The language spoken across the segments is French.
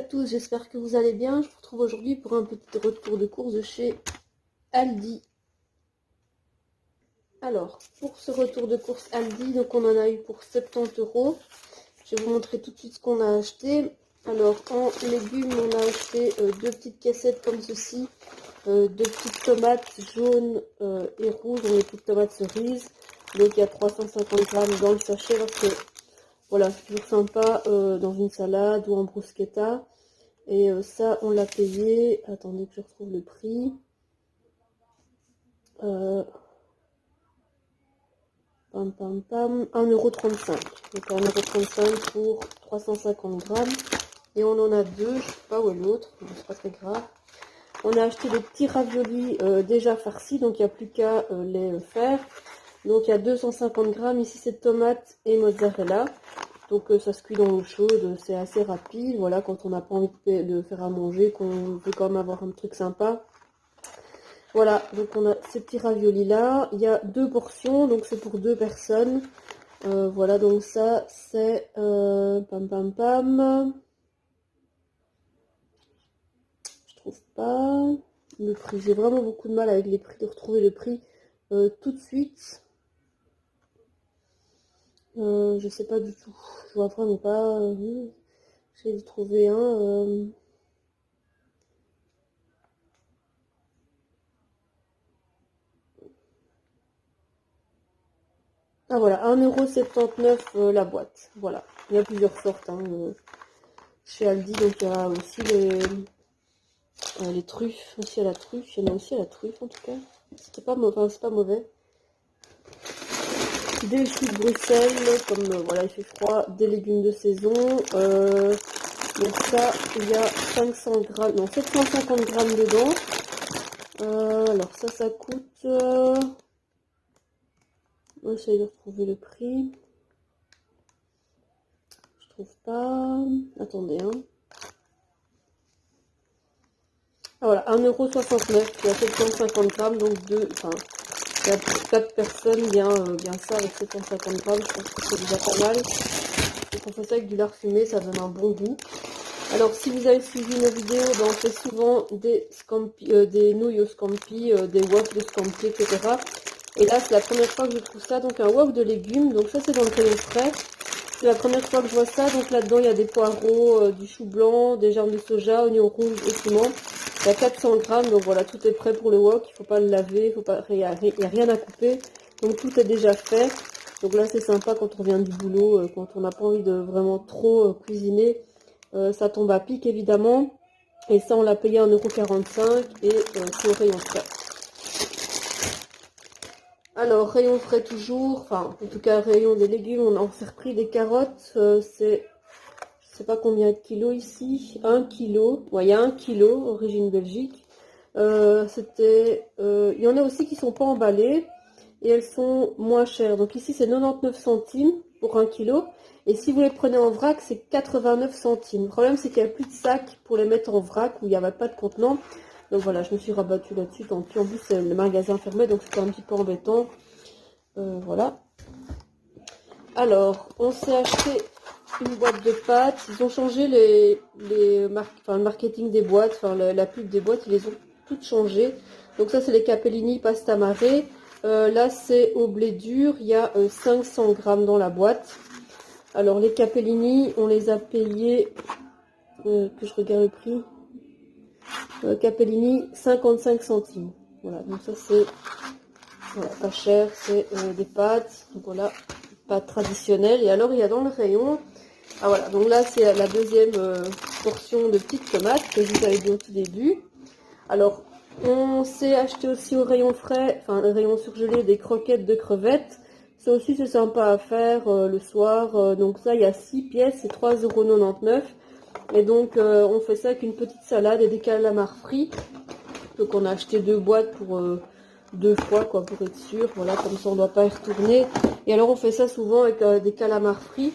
tous, j'espère que vous allez bien. Je vous retrouve aujourd'hui pour un petit retour de course de chez Aldi. Alors, pour ce retour de course Aldi, donc on en a eu pour 70 €. Je vais vous montrer tout de suite ce qu'on a acheté. Alors, en légumes, on a acheté deux petites cassettes comme ceci. Deux petites tomates jaunes et rouges, on a des petites tomates cerises. Donc il y a 350 grammes dans le sachet parce que voilà, c'est toujours sympa dans une salade ou en bruschetta. Et ça, on l'a payé. Attendez que je retrouve le prix. Pam pam pam. 1,35 €. Donc 1,35 € pour 350 grammes. Et on en a deux. Je sais pas où est l'autre. C'est pas très grave. On a acheté des petits raviolis déjà farcis. Donc il n'y a plus qu'à les faire. Donc il y a 250 grammes. Ici c'est tomates et mozzarella. Donc ça se cuit dans l'eau chaude, c'est assez rapide, voilà, quand on n'a pas envie de faire à manger, qu'on veut quand même avoir un truc sympa. Voilà, donc on a ces petits raviolis là, il y a deux portions, donc c'est pour deux personnes. Voilà, donc ça c'est pam pam pam. Je trouve pas le prix, j'ai vraiment beaucoup de mal avec les prix, de retrouver le prix tout de suite. Je sais pas du tout, je vois vraiment pas. J'ai dû trouver un. Ah voilà, 1,79 € la boîte. Voilà, il y a plusieurs sortes hein, chez Aldi, donc il y a aussi les truffes, aussi à la truffe. Il y en a aussi à la truffe en tout cas. C'était pas mauvais, enfin, c'est pas mauvais. Des choux de Bruxelles, comme voilà, il fait froid, des légumes de saison. Donc ça, il y a 500 grammes, non 750 grammes dedans. Alors ça coûte. J'essaie de retrouver le prix. Je trouve pas. Attendez, hein. Ah voilà, 1,69 €, il y a 750 grammes, donc enfin, il y a 4 personnes, bien ça avec 750 grammes, je pense que c'est déjà pas mal. Et on fait ça avec du lard fumé, ça donne un bon goût. Alors si vous avez suivi nos vidéos, ben, on fait souvent des nouilles au scampi, des wok de scampi, etc. Et là c'est la première fois que je trouve ça, donc un wok de légumes, donc ça c'est dans le rayon frais. C'est la première fois que je vois ça, donc là-dedans il y a des poireaux, du chou blanc, des germes de soja, oignons rouges et piment. Il y a 400 grammes, donc voilà, tout est prêt pour le wok, il ne faut pas le laver, il n'y a rien à couper, donc tout est déjà fait. Donc là c'est sympa quand on revient du boulot, quand on n'a pas envie de vraiment trop cuisiner, ça tombe à pic évidemment. Et ça on l'a payé 1,45 € et c'est au rayon frais. Alors, rayon frais toujours, enfin, en tout cas, rayon des légumes, on en s'est repris des carottes, c'est, je sais pas combien de kilos ici, 1 kilo, ouais, il y a 1 kilo, origine Belgique. Il y en a aussi qui sont pas emballées, et elles sont moins chères. Donc ici, c'est 99 centimes pour 1 kilo, et si vous les prenez en vrac, c'est 89 centimes. Le problème, c'est qu'il n'y a plus de sacs pour les mettre en vrac, où il n'y avait pas de contenant. Donc voilà, je me suis rabattue là-dessus, tant pis. En plus, le magasin fermé, donc c'était un petit peu embêtant. Voilà. Alors, on s'est acheté une boîte de pâtes. Ils ont changé le marketing des boîtes, enfin la pub des boîtes, ils les ont toutes changées. Donc ça, c'est les Capellini pasta mare. Là, c'est au blé dur. Il y a 500 grammes dans la boîte. Alors, les Capellini, on les a payés, que je regarde le prix. Capellini, 55 centimes. Voilà, donc ça, c'est voilà, pas cher. C'est des pâtes. Donc voilà, pâtes traditionnelles. Et alors, il y a dans le rayon... Ah voilà, donc là c'est la deuxième portion de petites tomates que je vous avais dit au tout début. Alors, on s'est acheté aussi au rayon frais, enfin le rayon surgelé, des croquettes de crevettes. Ça aussi c'est sympa à faire le soir. Donc ça, il y a 6 pièces, c'est 3,99 €. Et donc on fait ça avec une petite salade et des calamars frits. Donc on a acheté 2 boîtes pour 2 fois, quoi, pour être sûr. Voilà, comme ça on ne doit pas y retourner. Et alors on fait ça souvent avec des calamars frits.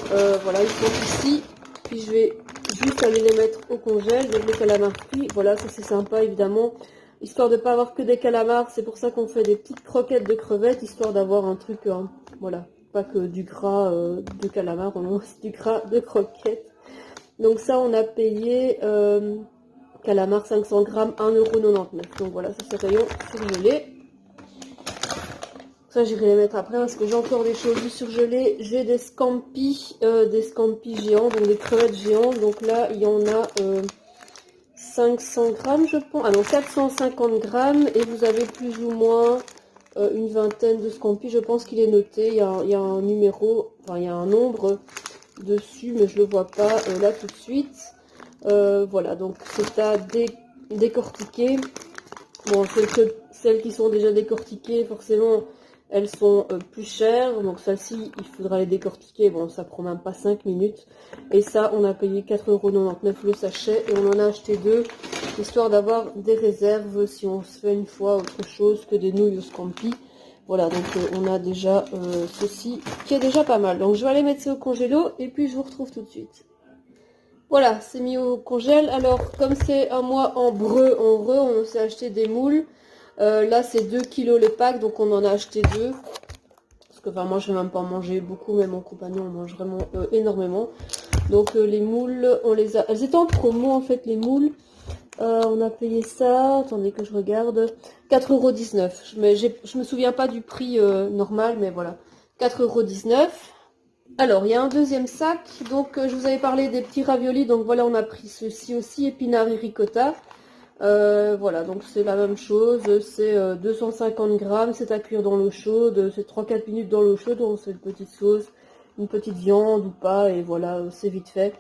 Voilà, ils sont ici. Puis je vais juste aller les mettre au congèle. Donc les calamars frits, voilà, ça c'est sympa évidemment. Histoire de pas avoir que des calamars, c'est pour ça qu'on fait des petites croquettes de crevettes, histoire d'avoir un truc, voilà, pas que du gras de calamar, on a aussi du gras de croquettes. Donc ça, on a payé calamar 500 grammes, 1,99 €. Donc voilà, ça c'est rayon surgelé. Ça, j'irai les mettre après parce que j'ai encore des choses surgelées. J'ai des scampis géants, donc des crevettes géantes. Donc là, il y en a 500 grammes, je pense. Ah non, 450 grammes. Et vous avez plus ou moins une vingtaine de scampis. Je pense qu'il est noté. Il y a un numéro, enfin, il y a un nombre dessus, mais je le vois pas là tout de suite. Voilà, donc c'est à décortiquer. Bon, celles qui sont déjà décortiquées, forcément, elles sont plus chères. Donc celle-ci, il faudra les décortiquer. Bon, ça prend même pas 5 minutes. Et ça, on a payé 4,99 € le sachet. Et on en a acheté 2, histoire d'avoir des réserves si on se fait une fois autre chose que des nouilles au scampi. Voilà, donc on a déjà ceci qui est déjà pas mal. Donc je vais aller mettre ça au congélo et puis je vous retrouve tout de suite. Voilà, c'est mis au congèle. Alors, comme c'est un mois en breu, on s'est acheté des moules. Là, c'est 2 kilos le pack, donc on en a acheté 2. Parce que, enfin, moi, je vais même pas en manger beaucoup, mais mon compagnon en mange vraiment énormément. Donc, les moules, elles étaient en promo, en fait, les moules. On a payé ça, attendez que je regarde, 4,19 €. Mais je me souviens pas du prix normal, mais voilà, 4,19 €. Alors, il y a un deuxième sac. Donc, je vous avais parlé des petits raviolis. Donc, voilà, on a pris ceci aussi, épinards et ricotta. Voilà, donc c'est la même chose. C'est 250 grammes. C'est à cuire dans l'eau chaude. C'est 3-4 minutes dans l'eau chaude. On fait une petite sauce, une petite viande ou pas. Et voilà, c'est vite fait.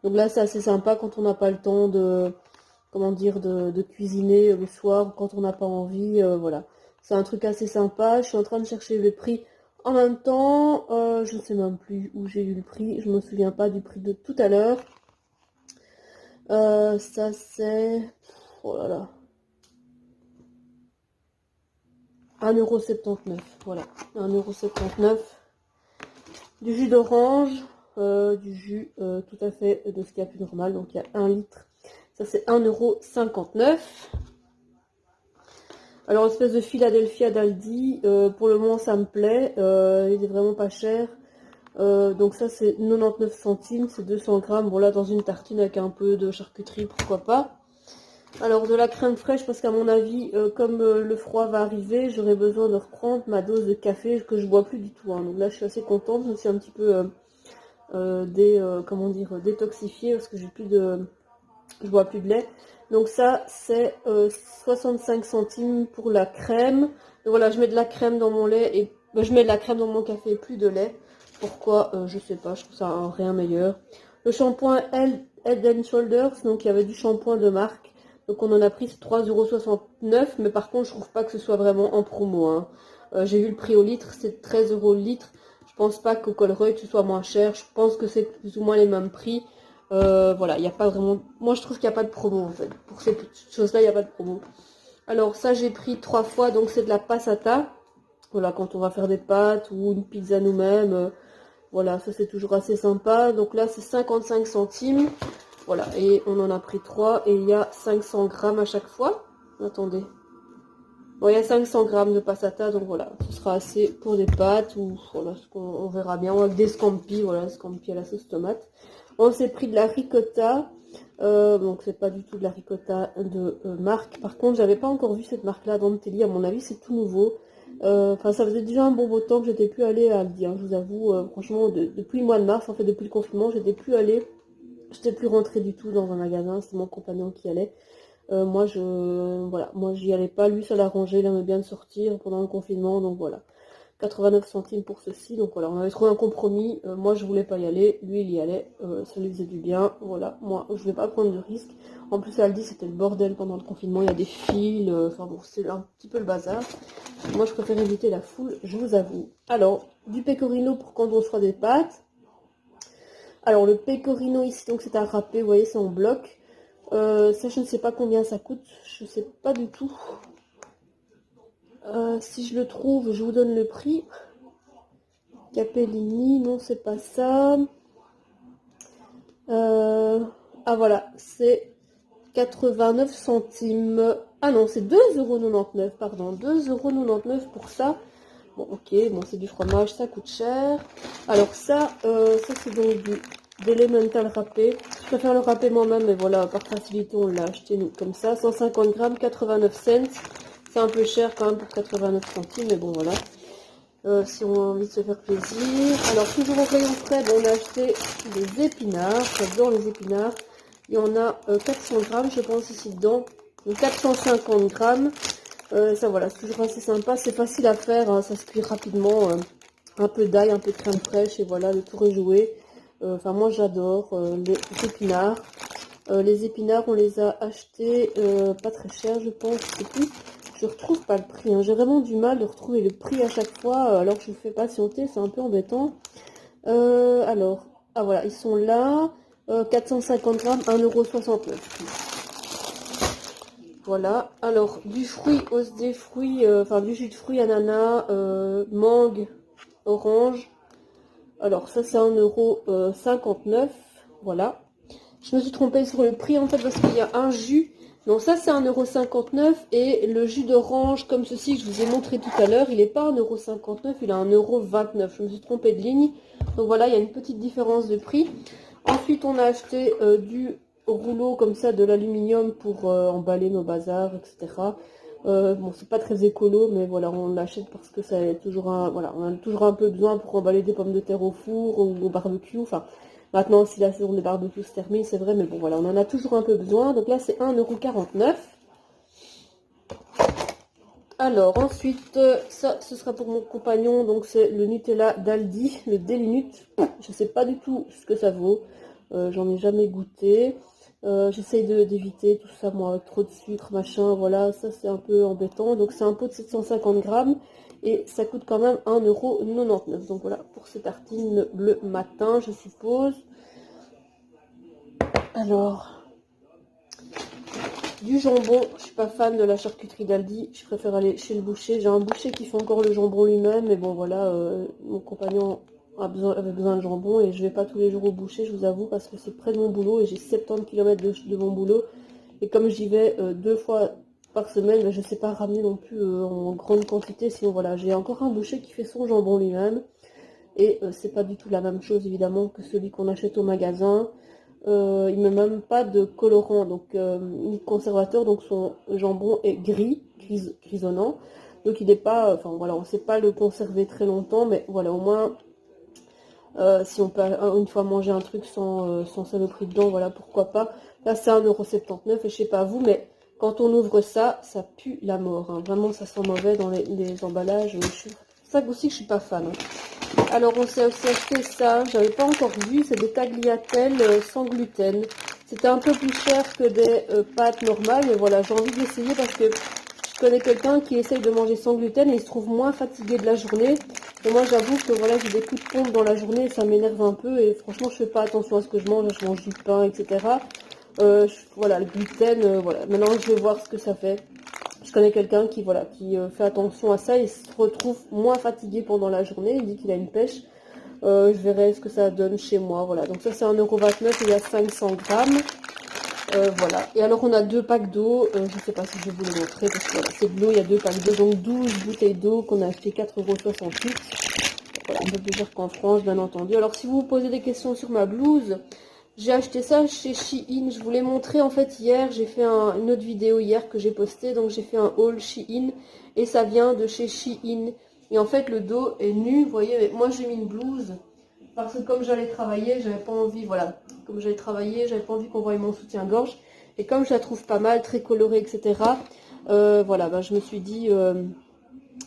Donc là, c'est assez sympa quand on n'a pas le temps de, comment dire, de cuisiner le soir, quand on n'a pas envie. Voilà, c'est un truc assez sympa. Je suis en train de chercher le prix. En même temps, je ne sais même plus où j'ai eu le prix, je ne me souviens pas du prix de tout à l'heure. Ça c'est... Oh là là. 1,79 €, voilà. 1,79 €. Du jus d'orange, du jus tout à fait de ce qu'il y a plus normal, donc il y a 1 litre. Ça c'est 1,59 €. Alors, espèce de Philadelphia d'Aldi, pour le moment ça me plaît, il est vraiment pas cher. Donc ça c'est 99 centimes, c'est 200 grammes. Bon là dans une tartine avec un peu de charcuterie, pourquoi pas. Alors de la crème fraîche parce qu'à mon avis, comme le froid va arriver, j'aurai besoin de reprendre ma dose de café que je bois plus du tout. Hein. Donc là je suis assez contente, je me suis un petit peu comment dire, détoxifiée parce que je bois plus de lait. Donc ça c'est 65 centimes pour la crème. Donc voilà, je mets de la crème dans mon lait et je mets de la crème dans mon café et plus de lait. Pourquoi je sais pas, je trouve ça rien meilleur. Le shampoing Head & Shoulders, donc il y avait du shampoing de marque. Donc on en a pris 3,69 €, mais par contre je trouve pas que ce soit vraiment en promo. Hein. J'ai vu le prix au litre, c'est 13 € le litre. Je pense pas qu'au Colruyt ce soit moins cher. Je pense que c'est plus ou moins les mêmes prix. Voilà, il n'y a pas vraiment... Moi je trouve qu'il n'y a pas de promo en fait. Pour ces choses-là, il n'y a pas de promo. Alors ça j'ai pris 3 fois, donc c'est de la passata. Voilà, quand on va faire des pâtes ou une pizza nous-mêmes. Voilà, ça c'est toujours assez sympa. Donc là c'est 55 centimes. Voilà, et on en a pris 3 et il y a 500 grammes à chaque fois. Attendez. Bon, il y a 500 grammes de passata, donc voilà, ce sera assez pour des pâtes ou voilà, on verra bien. Avec des scampi, voilà, scampi à la sauce tomate. On s'est pris de la ricotta. Donc c'est pas du tout de la ricotta de marque. Par contre, j'avais pas encore vu cette marque-là dans le télé. À mon avis, c'est tout nouveau. Enfin, ça faisait déjà un bon bout de temps que j'étais plus allée à Aldi. Hein, je vous avoue, franchement, depuis le mois de mars, en fait, depuis le confinement, j'étais plus rentrée du tout dans un magasin. C'est mon compagnon qui allait. Moi, moi, j'y allais pas. Lui, ça l'arrangeait. Il aimait bien de sortir pendant le confinement, donc voilà. 89 centimes pour ceci, donc voilà, on avait trouvé un compromis. Moi, je voulais pas y aller. Lui, il y allait. Ça lui faisait du bien. Voilà, moi, je vais pas prendre de risque. En plus, Aldi, c'était le bordel pendant le confinement. Il y a des fils. Enfin bon, c'est un petit peu le bazar. Moi, je préfère éviter la foule, je vous avoue. Alors, du pecorino pour quand on fera des pâtes. Alors, le pecorino ici, donc c'est à râper. Vous voyez, c'est en bloc. Ça, je ne sais pas combien ça coûte. Je sais pas du tout. Si je le trouve, je vous donne le prix. Capellini, non, c'est pas ça. Ah voilà, c'est 89 centimes. Ah non, c'est 2,99 €, pardon. 2,99 € pour ça. Bon, ok, bon, c'est du fromage, ça coûte cher. Alors ça c'est donc du d'Elemental râpé. Je préfère le râper moi-même, mais voilà, par facilité, on l'a acheté nous comme ça. 150 grammes, 89 cents. C'est un peu cher quand même pour 89 centimes, mais bon voilà. Si on a envie de se faire plaisir. Alors toujours au rayon frais, on a acheté des épinards. J'adore les épinards. Il y en a 400 grammes, je pense, ici dedans. Donc 450 grammes. Ça voilà, c'est toujours assez sympa. C'est facile à faire, hein, ça se cuit rapidement. Un peu d'ail, un peu de crème fraîche et voilà, le tour est joué. Enfin, moi j'adore les épinards. Les épinards, on les a achetés pas très cher, je pense. Je sais plus. Je retrouve pas le prix. Hein. J'ai vraiment du mal de retrouver le prix à chaque fois, alors que je vous fais patienter. C'est un peu embêtant. Alors, ah voilà, ils sont là. 450 grammes, 1,69 €. Voilà. Alors, du fruit, os des fruits, enfin du jus de fruits, ananas, mangue, orange. Alors, ça c'est 1,59 €. Voilà. Je me suis trompée sur le prix en fait parce qu'il y a un jus. Donc ça c'est 1,59 € et le jus d'orange comme ceci que je vous ai montré tout à l'heure, il n'est pas 1,59 €, il est 1,29 €. Je me suis trompée de ligne. Donc voilà, il y a une petite différence de prix. Ensuite on a acheté du rouleau comme ça de l'aluminium pour emballer nos bazars, etc. Bon c'est pas très écolo mais voilà on l'achète parce que ça est toujours voilà, on a toujours un peu besoin pour emballer des pommes de terre au four ou au barbecue. Enfin maintenant, si la saison des barbecues se termine, c'est vrai, mais bon, voilà, on en a toujours un peu besoin. Donc là, c'est 1,49 €. Alors, ensuite, ça, ce sera pour mon compagnon. Donc, c'est le Nutella d'Aldi, le Delinut. Je sais pas du tout ce que ça vaut. J'en ai jamais goûté. J'essaye d'éviter tout ça, moi, trop de sucre, machin, voilà, ça, c'est un peu embêtant. Donc, c'est un pot de 750 grammes. Et ça coûte quand même 1,99 €. Donc voilà, pour ces tartines le matin, je suppose. Alors, du jambon. Je suis pas fan de la charcuterie d'Aldi. Je préfère aller chez le boucher. J'ai un boucher qui fait encore le jambon lui-même. Mais bon, voilà, mon compagnon avait besoin de jambon. Et je vais pas tous les jours au boucher, je vous avoue, parce que c'est près de mon boulot. Et j'ai 70 km de mon boulot. Et comme j'y vais 2 fois par semaine, ben, je ne sais pas ramener non plus en grande quantité. Sinon voilà, j'ai encore un boucher qui fait son jambon lui-même. Et c'est pas du tout la même chose évidemment que celui qu'on achète au magasin. Il ne met même pas de colorant, donc ni de conservateur, donc son jambon est grisonnant. Donc il n'est pas, enfin voilà, on ne sait pas le conserver très longtemps, mais voilà, au moins si on peut une fois manger un truc sans saloperie dedans, voilà, pourquoi pas. Là, c'est 1,79 € et je sais pas vous, mais quand on ouvre ça, ça pue la mort. Hein. Vraiment, ça sent mauvais dans les emballages. C'est ça aussi que je suis pas fan. Hein. Alors, on s'est aussi acheté ça, j'avais pas encore vu, c'est des tagliatelles sans gluten. C'était un peu plus cher que des pâtes normales, mais voilà, j'ai envie d'essayer parce que je connais quelqu'un qui essaye de manger sans gluten et il se trouve moins fatigué de la journée. Et moi, j'avoue que voilà, j'ai des coups de pompe dans la journée et ça m'énerve un peu. Et franchement, je fais pas attention à ce que je mange du pain, etc. Voilà, le gluten, voilà. Maintenant, je vais voir ce que ça fait. Je connais quelqu'un qui, voilà, qui fait attention à ça et se retrouve moins fatigué pendant la journée. Il dit qu'il a une pêche. Je verrai ce que ça donne chez moi. Voilà, donc ça, c'est 1,29 € et il y a 500 grammes. Voilà. Et alors on a 2 packs d'eau. Je ne sais pas si je vais vous le montrer parce que voilà, c'est de l'eau, il y a 2 packs d'eau, donc 12 bouteilles d'eau qu'on a acheté 4,68 €. Voilà, un peu plus cher qu'en France, bien entendu. Alors si vous vous posez des questions sur ma blouse, j'ai acheté ça chez Shein. Je vous l'ai montré en fait hier. J'ai fait une autre vidéo hier que j'ai postée. Donc j'ai fait un haul Shein et ça vient de chez Shein. Et en fait le dos est nu, vous voyez. Mais moi j'ai mis une blouse. Parce que comme j'allais travailler, j'avais pas envie, voilà, comme j'allais travailler, j'avais pas envie qu'on voie mon soutien-gorge. Et comme je la trouve pas mal, très colorée, etc., voilà, bah, je me suis dit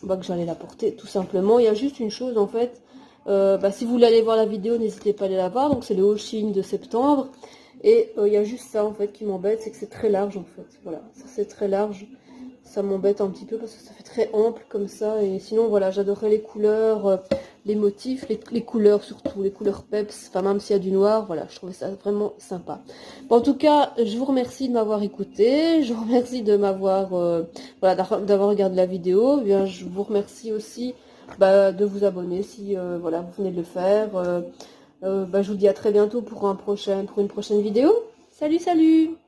bah, que j'allais la porter, tout simplement. Il y a juste une chose, en fait, bah, si vous voulez aller voir la vidéo, n'hésitez pas à aller la voir. Donc c'est le haul Shein de septembre. Et il y a juste ça, en fait, qui m'embête, c'est que c'est très large, en fait. Voilà, ça c'est très large. Ça m'embête un petit peu parce que ça fait très ample comme ça. Et sinon, voilà, j'adorais les couleurs, les motifs, les couleurs surtout, les couleurs peps. Enfin, même s'il y a du noir, voilà, je trouvais ça vraiment sympa. Bon, en tout cas, je vous remercie de m'avoir écouté. Je vous remercie de m'avoir, voilà, d'avoir regardé la vidéo. Eh bien, je vous remercie aussi bah, de vous abonner si, voilà, vous venez de le faire. Bah, je vous dis à très bientôt pour une prochaine vidéo. Salut, salut!